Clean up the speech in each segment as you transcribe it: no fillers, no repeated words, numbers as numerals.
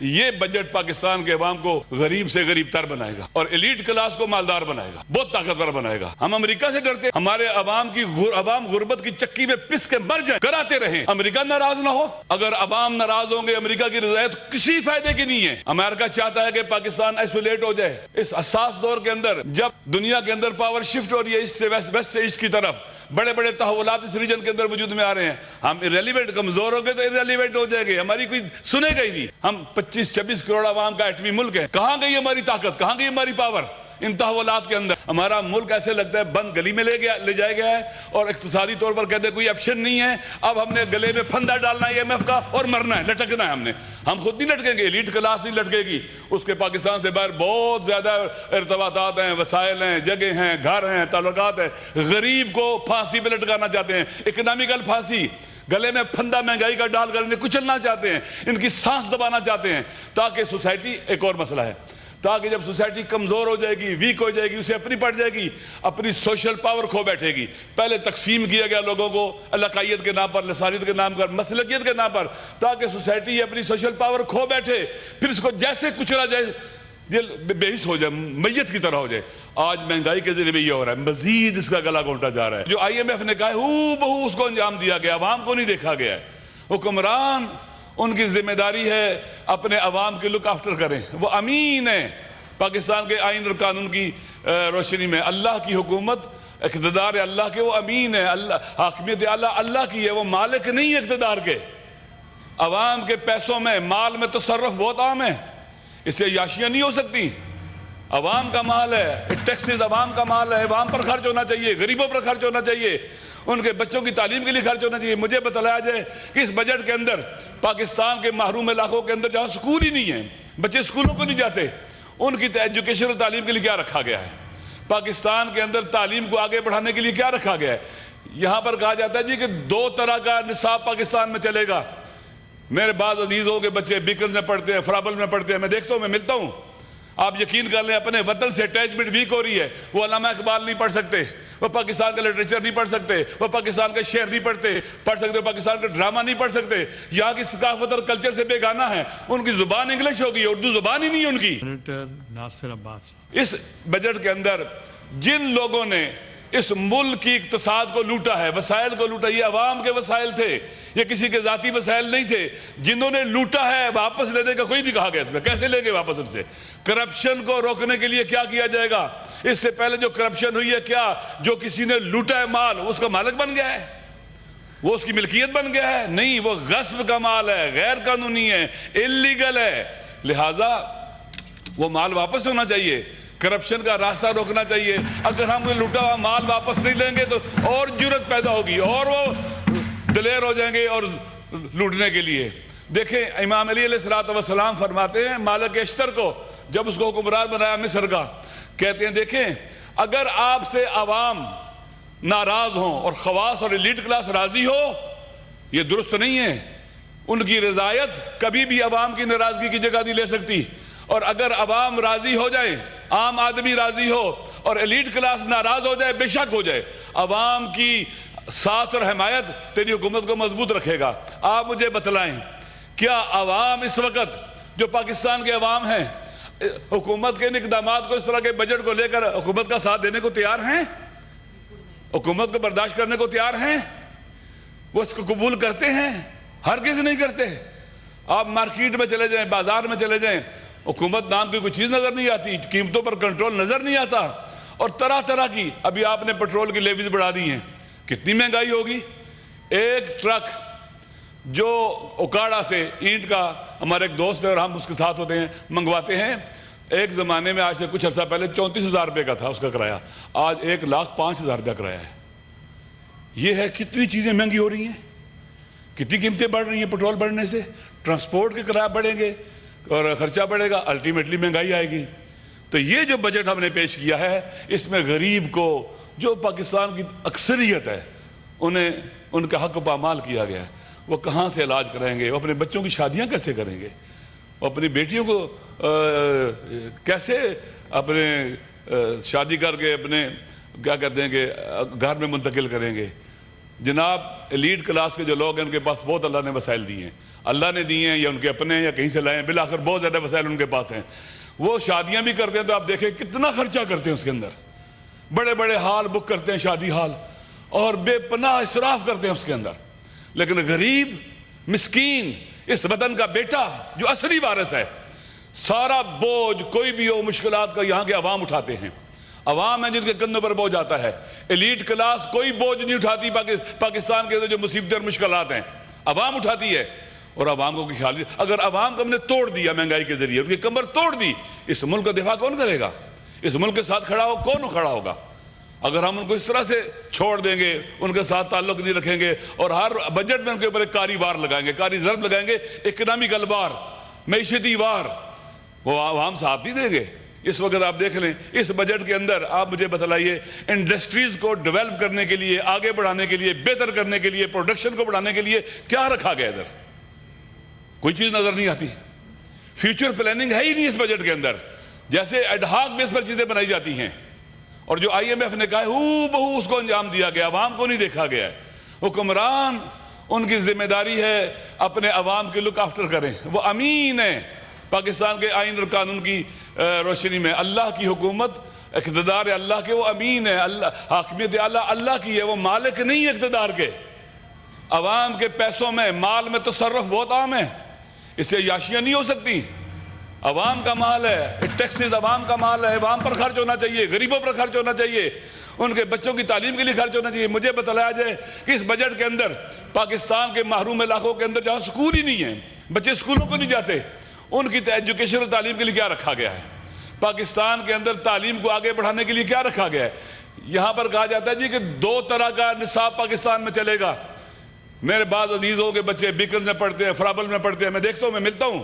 یہ بجٹ پاکستان کے عوام کو غریب سے غریب تر بنائے گا اور ایلیٹ کلاس کو مالدار بنائے گا، بہت طاقتور بنائے گا۔ ہم امریکہ سے ڈرتے، ہمارے عوام غربت کی چکی میں پس کے مر جائیں، کراتے رہیں، امریکہ ناراض نہ ہو۔ اگر عوام ناراض ہوں گے، امریکہ کی رضایت کسی فائدے کی نہیں ہے۔ امریکہ چاہتا ہے کہ پاکستان ایسولیٹ ہو جائے۔ اس حساس دور کے اندر جب دنیا کے اندر پاور شفٹ ہو رہی ہے ایسٹ سے ویسٹ سے ایسٹ کی طرف، بڑے بڑے تحولات اس ریجن کے اندر وجود میں آ رہے ہیں، ہم irrelevant کمزور ہو گئے تو irrelevant ہو جائے گے، ہماری کوئی سنے گا ہی نہیں۔ ہم 25-26 کروڑ عوام کا ایٹمی ملک ہے، کہاں گئی ہماری طاقت، کہاں گئی ہماری پاور ان تحولات کے اندر؟ ہمارا ملک ایسے لگتا ہے بند گلی میں لے جایا گیا ہے، اور اقتصادی طور پر کہتے ہیں کوئی آپشن نہیں ہے، اب ہم نے گلے میں پھندا ڈالنا ہے IMF کا اور مرنا ہے، لٹکنا ہے۔ ہم خود نہیں لٹکیں گے، ایلیٹ کلاس نہیں لٹکے گی، اس کے پاکستان سے باہر بہت زیادہ ارتباطات ہیں، وسائل ہیں، جگہ ہیں، گھر ہیں، تعلقات ہیں۔ غریب کو پھانسی پہ لٹکانا چاہتے ہیں، اکنامیکل پھانسی، گلے میں پھندا مہنگائی کا ڈال کر انہیں کچلنا چاہتے ہیں، ان کی سانس دبانا چاہتے ہیں، تاکہ سوسائٹی، ایک اور مسئلہ ہے، تاکہ جب سوسائٹی کمزور ہو جائے گی، ویک ہو جائے گی، اسے اپنی پڑ جائے گی، اپنی سوشل پاور کھو بیٹھے گی۔ پہلے تقسیم کیا گیا لوگوں کو علاقائیت کے نام پر، لسانیت کے نام پر، مسلکیت کے نام پر، تاکہ سوسائٹی اپنی سوشل پاور کھو بیٹھے، پھر اس کو جیسے کچلا جائے دل بے حس ہو جائے، میت کی طرح ہو جائے۔ آج مہنگائی کے ذریعے بھی یہ ہو رہا ہے، مزید اس کا گلا گھونٹا جا رہا ہے۔ جو IMF نے کہا ہے ہو بہو اس کو انجام دیا گیا، عوام کو نہیں دیکھا گیا ہے۔ حکمران، ان کی ذمہ داری ہے اپنے عوام کی لک آفٹر کریں، وہ امین ہیں پاکستان کے آئین اور قانون کی روشنی میں۔ اللہ کی حکومت، اقتدار اللہ کے، وہ امین ہے، حاکمیت اللہ کی ہے، وہ مالک نہیں ہے اقتدار کے۔ عوام کے پیسوں میں، مال میں تصرف بہت عام ہے، اس سے عیاشیاں نہیں ہو سکتی۔ عوام کا مال ہے، ٹیکسز عوام کا مال ہے، عوام پر خرچ ہونا چاہیے، غریبوں پر خرچ ہونا چاہیے، ان کے بچوں کی تعلیم کے لیے خرچ ہونا چاہیے۔ مجھے بتلایا جائے کہ اس بجٹ کے اندر پاکستان کے محروم علاقوں کے اندر جہاں سکول ہی نہیں ہے، بچے سکولوں کو نہیں جاتے، ان کی ایجوکیشن اور تعلیم کے لیے کیا رکھا گیا ہے؟ پاکستان کے اندر تعلیم کو آگے بڑھانے کے لیے کیا رکھا گیا ہے؟ یہاں پر کہا جاتا ہے جی کہ 2 طرح کا نصاب پاکستان میں چلے گا۔ میرے بعض عزیزوں کے بچے بیکن میں پڑھتے ہیں، فرابل میں پڑھتے ہیں، میں دیکھتا ہوں، میں ملتا ہوں، آپ یقین کر لیں اپنے وطن سے اٹیچمنٹ ویک ہو رہی ہے۔ وہ علامہ اقبال نہیں پڑھ سکتے، وہ پاکستان کا لٹریچر نہیں پڑھ سکتے، وہ پاکستان کا شعر نہیں پڑھ سکتے، پاکستان کا ڈرامہ نہیں پڑھ سکتے، یہاں کی ثقافت اور کلچر سے بے گانہ ہے، ان کی زبان انگلش ہوگی، اردو زبان ہی نہیں ہے ان کی۔ ناصر عباس، اس بجٹ کے اندر جن لوگوں نے اس ملک کی اقتصاد کو لوٹا ہے، وسائل کو لوٹا، یہ عوام کے وسائل تھے، یہ کسی کے ذاتی وسائل نہیں تھے، جنہوں نے لوٹا ہے واپس لینے کا کوئی نہیں کہا گیا۔ اس میں کیسے لے گے واپس ان سے؟ کرپشن کو روکنے کے لیے کیا کیا جائے گا؟ اس سے پہلے جو کرپشن ہوئی ہے، کیا جو کسی نے لوٹا ہے مال اس کا مالک بن گیا ہے، وہ اس کی ملکیت بن گیا ہے؟ نہیں، وہ غصب کا مال ہے، غیر قانونی ہے، اللیگل ہے، لہٰذا وہ مال واپس ہونا چاہیے، کرپشن کا راستہ روکنا چاہیے۔ اگر ہم لوٹا ہوا مال واپس نہیں لیں گے تو اور جرت پیدا ہوگی، اور وہ دلیر ہو جائیں گے اور لوٹنے کے لیے۔ دیکھیں امام علی علیہ السلام فرماتے ہیں مالک اشتر کو، جب اس کو حکمران بنایا مصر کا، کہتے ہیں دیکھیں اگر آپ سے عوام ناراض ہوں اور خواص اور ایلیٹ کلاس راضی ہو، یہ درست نہیں ہے۔ ان کی رضایت کبھی بھی عوام کی ناراضگی کی جگہ نہیں لے سکتی، اور اگر عوام راضی ہو جائے، عام آدمی راضی ہو اور ایلیٹ کلاس ناراض ہو جائے، بے شک ہو جائے، عوام کی ساتھ اور حمایت تیری حکومت کو مضبوط رکھے گا۔ آپ مجھے بتلائیں کیا عوام اس وقت، جو پاکستان کے عوام ہیں، حکومت کے اقدامات کو، اس طرح کے بجٹ کو لے کر حکومت کا ساتھ دینے کو تیار ہیں؟ حکومت کو برداشت کرنے کو تیار ہیں؟ وہ اس کو قبول کرتے ہیں؟ ہرگز نہیں کرتے۔ آپ مارکیٹ میں چلے جائیں، بازار میں چلے جائیں، حکومت نام کی کوئی چیز نظر نہیں آتی، قیمتوں پر کنٹرول نظر نہیں آتا، اور طرح طرح کی، ابھی آپ نے پیٹرول کی لیویز بڑھا دی ہیں، کتنی مہنگائی ہوگی۔ ایک ٹرک جو اوکاڑا سے اینٹ کا، ہمارے ایک دوست ہے اور ہم اس کے ساتھ ہوتے ہیں، منگواتے ہیں، ایک زمانے میں آج سے کچھ عرصہ پہلے 34,000 روپے کا تھا اس کا کرایہ، آج 1,05,000 روپے کرایہ ہے۔ یہ ہے کتنی چیزیں مہنگی ہو رہی ہیں، کتنی قیمتیں بڑھ رہی ہیں پیٹرول بڑھنے سے، ٹرانسپورٹ کے کرایہ بڑھیں گے اور خرچہ بڑھے گا، الٹیمیٹلی مہنگائی آئے گی۔ تو یہ جو بجٹ ہم نے پیش کیا ہے، اس میں غریب کو، جو پاکستان کی اکثریت ہے، انہیں ان کا حق پامال کیا گیا ہے۔ وہ کہاں سے علاج کرائیں گے؟ وہ اپنے بچوں کی شادیاں کیسے کریں گے؟ وہ اپنی بیٹیوں کو کیسے اپنے شادی کر کے اپنے کیا کہتے ہیں کہ گھر میں منتقل کریں گے؟ جناب ایلیٹ کلاس کے جو لوگ ہیں ان کے پاس بہت اللہ نے وسائل دی ہیں، اللہ نے دیے ہیں یا ان کے اپنے ہیں یا کہیں سے لائے ہیں، بالآخر بہت زیادہ وسائل ان کے پاس ہیں. وہ شادیاں بھی کرتے ہیں تو آپ دیکھیں کتنا خرچہ کرتے ہیں اس کے اندر، بڑے بڑے ہال بک کرتے ہیں، شادی ہال، اور بے پناہ اسراف کرتے ہیں اس کے اندر. لیکن غریب مسکین اس وطن کا بیٹا جو اصلی وارث ہے، سارا بوجھ کوئی بھی ہو مشکلات کا یہاں کے عوام اٹھاتے ہیں. عوام ہیں جن کے کندھوں پر بوجھ آتا ہے. ایلیٹ کلاس کوئی بوجھ نہیں اٹھاتی پاکستان کے اندر جو مصیبتیں اور مشکلات ہیں، عوام اٹھاتی ہے. اور عوام کو خیال، اگر عوام کو ہم نے توڑ دیا مہنگائی کے ذریعے، ان کی کمر توڑ دی، اس ملک کا دفاع کون کرے گا؟ اس ملک کے ساتھ کون کھڑا ہوگا؟ اگر ہم ان کو اس طرح سے چھوڑ دیں گے، ان کے ساتھ تعلق نہیں رکھیں گے، اور ہر بجٹ میں ان کے اوپر ایک کاری وار لگائیں گے، کاری ضرب لگائیں گے، اکنامکل وار، معیشتی وار، وہ عوام ساتھ نہیں دیں گے. اس وقت آپ دیکھ لیں اس بجٹ کے اندر، آپ مجھے بتلائیے، انڈسٹریز کو ڈیولپ کرنے کے لیے، آگے بڑھانے کے لیے، بہتر کرنے کے لیے، پروڈکشن کو بڑھانے کے لیے کیا رکھا گیا ادھر؟ کوئی چیز نظر نہیں آتی. فیوچر پلاننگ ہے ہی نہیں اس بجٹ کے اندر. جیسے ایڈ ہاک بیس پر چیزیں بنائی جاتی ہیں، اور جو آئی ایم ایف نے کہا ہے ہو بہو اس کو انجام دیا گیا، عوام کو نہیں دیکھا گیا ہے. حکمران ان کی ذمہ داری ہے اپنے عوام کی لک آفٹر کریں. وہ امین ہیں پاکستان کے آئین اور قانون کی روشنی میں. اللہ کی حکومت، اقتدار اللہ کے، وہ امین ہے. اللہ حاکمیت اعلیٰ اللہ کی ہے، وہ مالک نہیں ہے اقتدار کے. عوام کے پیسوں میں، مال میں تصرف بہت عام ہے، اس سے عیاشیاں نہیں ہو سکتی. عوام کا مال ہے، ٹیکسز عوام کا مال ہے، عوام پر خرچ ہونا چاہیے، غریبوں پر خرچ ہونا چاہیے، ان کے بچوں کی تعلیم کے لیے خرچ ہونا چاہیے. مجھے بتلایا جائے کہ اس بجٹ کے اندر پاکستان کے محروم علاقوں کے اندر جہاں سکول ہی نہیں ہیں، بچے سکولوں کو نہیں جاتے، ان کی ایجوکیشن اور تعلیم کے لیے کیا رکھا گیا ہے؟ پاکستان کے اندر تعلیم کو آگے بڑھانے کے لیے کیا رکھا گیا ہے؟ یہاں پر کہا جاتا ہے جی کہ 2 طرح کا نصاب پاکستان میں چلے گا. میرے بعض عزیزوں کے بچے بیکن میں پڑھتے ہیں، فرابل میں پڑھتے ہیں، میں دیکھتا ہوں، میں ملتا ہوں.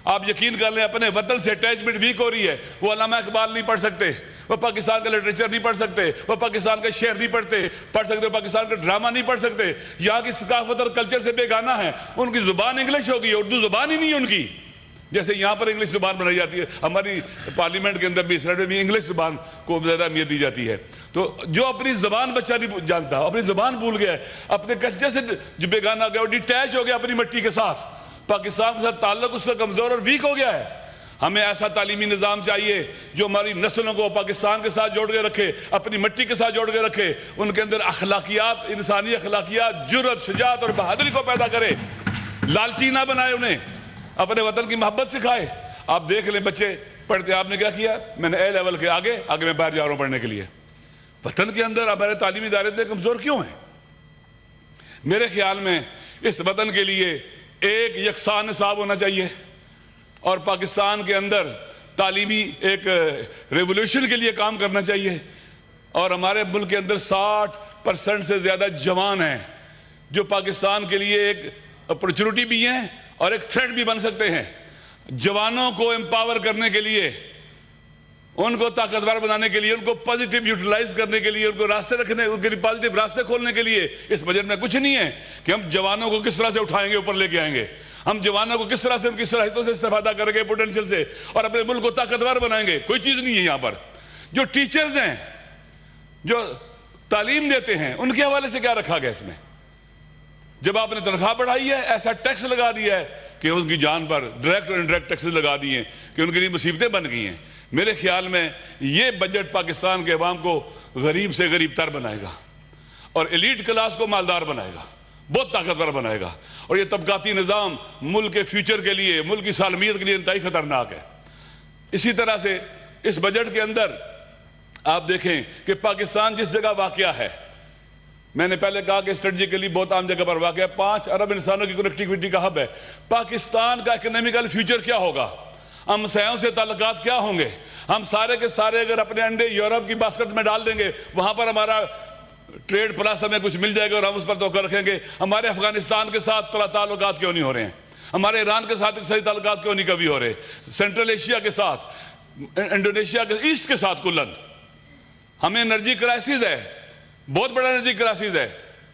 آپ یقین کر لیں اپنے وطن سے اٹیچمنٹ ویک ہو رہی ہے. وہ علامہ اقبال نہیں پڑھ سکتے، وہ پاکستان کا لٹریچر نہیں پڑھ سکتے، وہ پاکستان کا شعر نہیں پڑھ سکتے، پاکستان کا ڈرامہ نہیں پڑھ سکتے. یہاں کی ثقافت اور کلچر سے بے گانہ ہے. ان کی زبان انگلش ہوگی، اردو زبان ہی نہیں ہے ان کی. جیسے یہاں پر انگلش زبان بنائی جاتی ہے، ہماری پارلیمنٹ کے اندر بھی اسرائیل میں بھی انگلش زبان کو زیادہ اہمیت دی جاتی ہے. تو جو اپنی زبان بچہ نہیں جانتا، اپنی زبان بھول گیا ہے، اپنے کلچر سے جو بیگانہ گیا، وہ ڈیٹیچ ہو گیا اپنی مٹی کے ساتھ، پاکستان کے ساتھ تعلق اس کا کمزور اور ویک ہو گیا ہے. ہمیں ایسا تعلیمی نظام چاہیے جو ہماری نسلوں کو پاکستان کے ساتھ جوڑ کے رکھے، اپنی مٹی کے ساتھ جوڑ کے رکھے، ان کے اندر اخلاقیات، انسانی اخلاقیات، جرأت، شجاعت اور بہادری کو پیدا کرے، لالچی نہ بنائے، انہیں اپنے وطن کی محبت سکھائے. آپ دیکھ لیں بچے پڑھتے، آپ نے کیا کیا؟ میں نے اے لیول کے آگے میں باہر جا رہا ہوں پڑھنے کے لیے. وطن کے اندر ہمارے تعلیمی ادارے اتنے کمزور کیوں ہیں؟ میرے خیال میں اس وطن کے لیے ایک یکساں نصاب ہونا چاہیے، اور پاکستان کے اندر تعلیمی ایک ریولوشن کے لیے کام کرنا چاہیے. اور ہمارے ملک کے اندر 60% سے زیادہ جوان ہیں جو پاکستان کے لیے ایک اپرچونٹی بھی ہیں اور ایک تھریٹ بھی بن سکتے ہیں. جوانوں کو امپاور کرنے کے لیے، ان کو طاقتور بنانے کے لیے، ان کو پازیٹیو یوٹیلائز کرنے کے لیے، ان کو راستے رکھنے، ان کے لیے پازیٹیو راستے کھولنے کے لیے اس بجٹ میں کچھ نہیں ہے کہ ہم جوانوں کو کس طرح سے اٹھائیں گے، اوپر لے کے آئیں گے، ہم جوانوں کو کس طرح سے ان کی صلاحیتوں سے استفادہ کریں گے، پوٹینشیل سے، اور اپنے ملک کو طاقتور بنائیں گے. کوئی چیز نہیں ہے یہاں پر. جو ٹیچرز ہیں، جو تعلیم دیتے ہیں، ان کے حوالے سے کیا رکھا گیا اس میں؟ جب آپ نے تنخواہ بڑھائی ہے، ایسا ٹیکس لگا دیا ہے کہ ان کی جان پر ڈائریکٹ اور انڈائریکٹ ٹیکسز لگا دیے ہیں کہ ان کے لیے مصیبتیں بن گئی ہیں. میرے خیال میں یہ بجٹ پاکستان کے عوام کو غریب سے غریب تر بنائے گا، اور ایلیٹ کلاس کو مالدار بنائے گا، بہت طاقتور بنائے گا. اور یہ طبقاتی نظام ملک کے فیوچر کے لیے، ملک کی سالمیت کے لیے انتہائی خطرناک ہے. اسی طرح سے اس بجٹ کے اندر آپ دیکھیں کہ پاکستان جس جگہ واقع ہے، میں نے پہلے کہا کہ اسٹریٹجیکلی بہت عام جگہ پر واقع ہے، 5 ارب انسانوں کی کنیکٹیوٹی کا ہب ہے. پاکستان کا اکنامیکل فیوچر کیا ہوگا؟ ہم سیاحوں سے تعلقات کیا ہوں گے؟ ہم سارے کے سارے اگر اپنے انڈے یورپ کی باسکٹ میں ڈال دیں گے، وہاں پر ہمارا ٹریڈ پلس ہمیں کچھ مل جائے گا اور ہم اس پر توقع رکھیں گے. ہمارے افغانستان کے ساتھ تعلقات کیوں نہیں ہو رہے ہیں؟ ہمارے ایران کے ساتھ صحیح تعلقات کیوں نہیں کبھی ہو رہے؟ سینٹرل ایشیا کے ساتھ، انڈونیشیا کے ایسٹ کے ساتھ کلن ہمیں انرجی کرائسس ہے، بہت بڑا انرجی کرائسس ہے،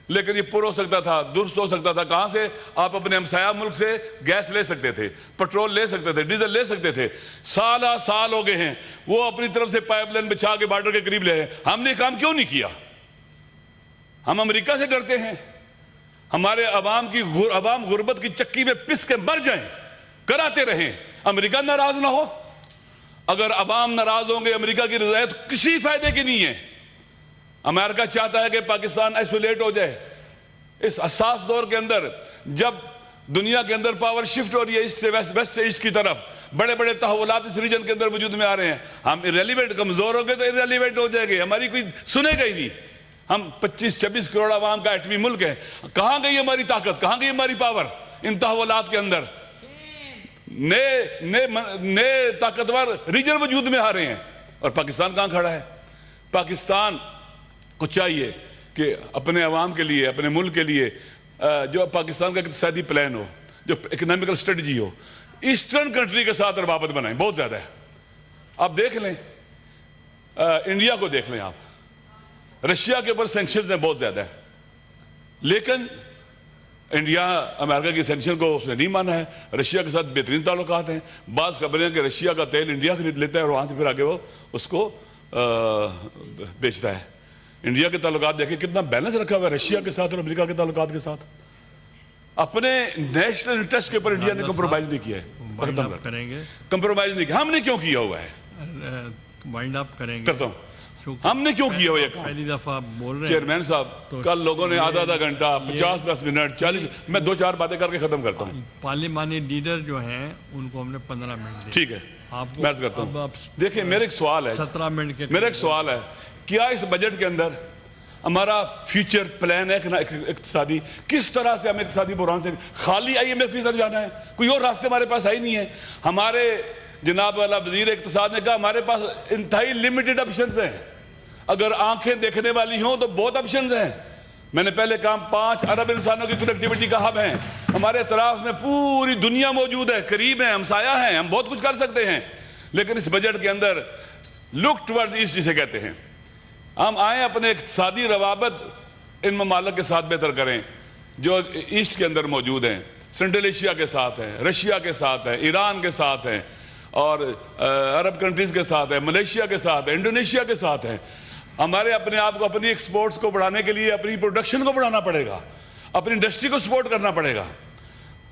لیکن یہ پر ہو سکتا تھا، درست ہو سکتا تھا. کہاں سے؟ آپ اپنے ہمسایہ ملک سے گیس لے سکتے تھے، پیٹرول لے سکتے تھے، ڈیزل لے سکتے تھے. سال ہو گئے ہیں وہ اپنی طرف سے پائپ لائن بچھا کے بارڈر کے قریب لے ہیں. ہم نے کام کیوں نہیں کیا؟ ہم امریکہ سے ڈرتے ہیں، ہمارے عوام غربت کی چکی میں پس کے مر جائیں، کراتے رہیں، امریکہ ناراض نہ ہو۔ اگر عوام ناراض ہوں گے امریکہ کی رضایت کسی فائدے کی نہیں ہے۔ امریکہ چاہتا ہے کہ پاکستان ایسولیٹ ہو جائے۔ اس حساس دور کے اندر جب دنیا کے اندر پاور شفٹ ہو رہی ہے ایسٹ سے ویسٹ سے ایسٹ کی طرف، بڑے بڑے تحولات اس ریجن کے اندر وجود میں آ رہے ہیں، ہم irrelevant کمزور ہو گئے تو irrelevant ہو جائے گے، ہماری کوئی سنے گا ہی نہیں۔ ہم 25-26 کروڑ عوام کا ایٹمی ملک ہے، کہاں گئی ہماری طاقت، کہاں گئی ہماری پاور ان تحولات کے اندر؟ نئے طاقتور ریجن وجود میں آ رہے ہیں، اور پاکستان کہاں کھڑا ہے؟ پاکستان کو چاہیے کہ اپنے عوام کے لیے، اپنے ملک کے لیے جو پاکستان کا اقتصادی پلان ہو، جو اکنامیکل اسٹریٹجی ہو، ایسٹرن کنٹری کے ساتھ روابط بنائیں۔ بہت زیادہ ہے، آپ دیکھ لیں انڈیا کو دیکھ لیں، آپ رشیا کے اوپر سینکشنز ہیں بہت زیادہ ہے، لیکن انڈیا امریکہ کی سینکشن کو اس نے نہیں مانا ہے۔ رشیا کے ساتھ بہترین تعلقات ہیں، بعض خبریں ہیں کہ رشیا کا تیل انڈیا خرید لیتا ہے اور وہاں سے پھر آگے وہ اس کو بیچتا ہے۔ انڈیا کے تعلقات دیکھیں کتنا بیلنس رکھا ہوا ہے رشیا کے ساتھ اور امریکہ کے تعلقات کے ساتھ۔ اپنے نیشنل انٹرسٹ کے اوپر انڈیا نے کمپرومائز نہیں کیا ہے، کمپرومائز نہیں کیا۔ ہم نے کیوں کیا ہوا ہے؟ وائنڈ اپ کریں گے، کرتا ہوں، ہم نے کیوں کیا ہوا یہ کام؟ پہلی دفعہ بول رہے ہیں چیئرمین صاحب، کل لوگوں نے آدھا گھنٹہ 50 منٹ 40، میں 2-4 باتیں کر کے ختم کرتا ہوں۔ پارلیمانی لیڈر جو ہیں ان کو ہم نے 15 منٹ دے، ٹھیک ہے، آپ کو میں عرض کرتا ہوں۔ دیکھیں میرا ایک سوال ہے، 17 منٹ کے میرا ایک سوال ہے، کیا اس بجٹ کے اندر ہمارا فیوچر پلان ہے اقتصادی؟ کس طرح سے ہمیں اقتصادی بحران سے خالی IMF کی طرف جانا ہے؟ کوئی اور راستے ہمارے پاس ہی نہیں ہے۔ ہمارے جناب والا وزیر اقتصاد نے کہا ہمارے پاس انتہائی لمیٹڈ آپشنز ہیں، اگر آنکھیں دیکھنے والی ہوں تو بہت آپشنز ہیں۔ میں نے پہلے کہا 5 ارب انسانوں کی کنیکٹیوٹی کا ہب ہے، ہمارے اطراف میں پوری دنیا موجود ہے، قریب ہیں، ہمسایہ ہیں، ہم بہت کچھ کر سکتے ہیں، لیکن اس بجٹ کے اندر لک ٹورڈز ایسٹ جسے کہتے ہیں، ہم آئیں اپنے اقتصادی روابط ان ممالک کے ساتھ بہتر کریں جو ایسٹ کے اندر موجود ہیں، سینٹرل ایشیا کے ساتھ ہیں، رشیا کے ساتھ ہیں، ایران کے ساتھ ہیں، اور عرب کنٹریز کے ساتھ ہیں، ملیشیا کے ساتھ ہیں، انڈونیشیا کے ساتھ ہیں۔ ہمارے اپنے آپ کو اپنی ایکسپورٹس کو بڑھانے کے لیے اپنی پروڈکشن کو بڑھانا پڑے گا، اپنی انڈسٹری کو سپورٹ کرنا پڑے گا۔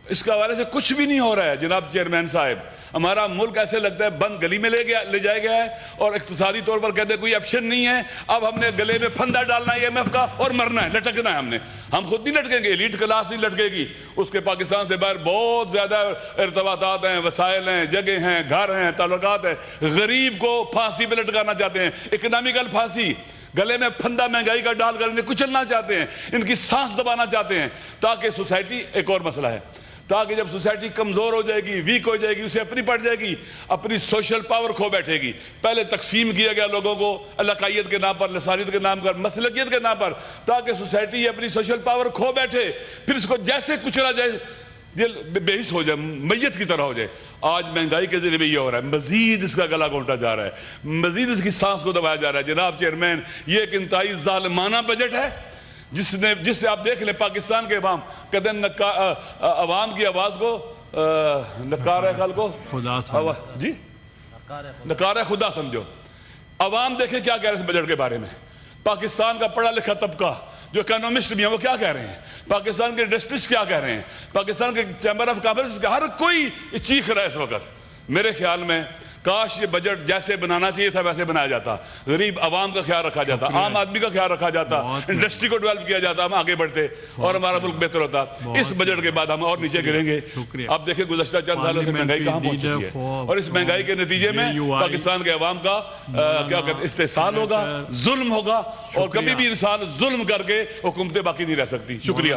اس کے حوالے سے کچھ بھی نہیں ہو رہا ہے جناب چیئرمین صاحب۔ ہمارا ملک ایسے لگتا ہے بند گلی میں لے جایا گیا ہے، اور اقتصادی طور پر کہتے ہیں کوئی آپشن نہیں ہے، اب ہم نے گلے میں پھندا ڈالنا ہے IMF کا اور مرنا ہے، لٹکنا ہے۔ ہم خود نہیں لٹکیں گے، ایلیٹ کلاس نہیں لٹکے گی، اس کے پاکستان سے باہر بہت زیادہ ارتباطات ہیں، وسائل ہیں، جگہ ہیں، گھر ہیں، تعلقات ہیں۔ غریب کو پھانسی پہ لٹکانا چاہتے ہیں، اکنامیکل پھانسی، گلے میں پھندا مہنگائی کا ڈال کر انہیں کچلنا چاہتے ہیں، ان کی سانس دبانا چاہتے ہیں، تاکہ سوسائٹی، ایک اور مسئلہ ہے، تاکہ جب سوسائٹی کمزور ہو جائے گی، ویک ہو جائے گی، اسے اپنی پڑ جائے گی، اپنی سوشل پاور کھو بیٹھے گی۔ پہلے تقسیم کیا گیا لوگوں کو علاقائیت کے نام پر، لسانیت کے نام پر، مسلکیت کے نام پر، تاکہ سوسائٹی اپنی سوشل پاور کھو بیٹھے، پھر اس کو جیسے کچلا جائے بے حس ہو جائے، میت کی طرح ہو جائے۔ آج مہنگائی کے ذریعے بھی یہ ہو رہا ہے، مزید اس کا گلا گھونٹا جا رہا ہے، مزید اس کی سانس کو دبایا جا رہا ہے۔ جناب چیئرمین، یہ ایک انتہائی ظالمانہ بجٹ ہے جس سے آپ دیکھ لیں پاکستان کے عوام کہتے ہیں عوام کی آواز کو نکار ہے کل کو خدا جی نکار ہے خدا سمجھو۔ عوام دیکھیں کیا کہہ رہے ہیں اس بجٹ کے بارے میں۔ پاکستان کا پڑھا لکھا طبقہ جو اکانومسٹ بھی ہیں وہ کیا کہہ رہے ہیں، پاکستان کے انڈسٹریز کیا کہہ رہے ہیں، پاکستان کے چیمبر آف کامرس کا ہر کوئی چیخ رہا ہے اس وقت۔ میرے خیال میں کاش یہ بجٹ جیسے بنانا چاہیے تھا ویسے بنایا جاتا، غریب عوام کا خیال رکھا جاتا، عام آدمی کا خیال رکھا جاتا، انڈسٹری کو ڈیولپ کیا جاتا، ہم آگے بڑھتے اور ہمارا ملک بہتر ہوتا۔ اس بجٹ کے بعد ہم اور نیچے گریں گے۔ اب دیکھیں گزشتہ چند سالوں سے مہنگائی کہاں پہنچ چکی ہے، اور اس مہنگائی کے نتیجے میں پاکستان کے عوام کا کیا کہتے ہیں استحصال ہوگا، ظلم ہوگا، اور کبھی بھی انسان ظلم کر کے حکومتیں باقی نہیں رہ سکتی۔ شکریہ۔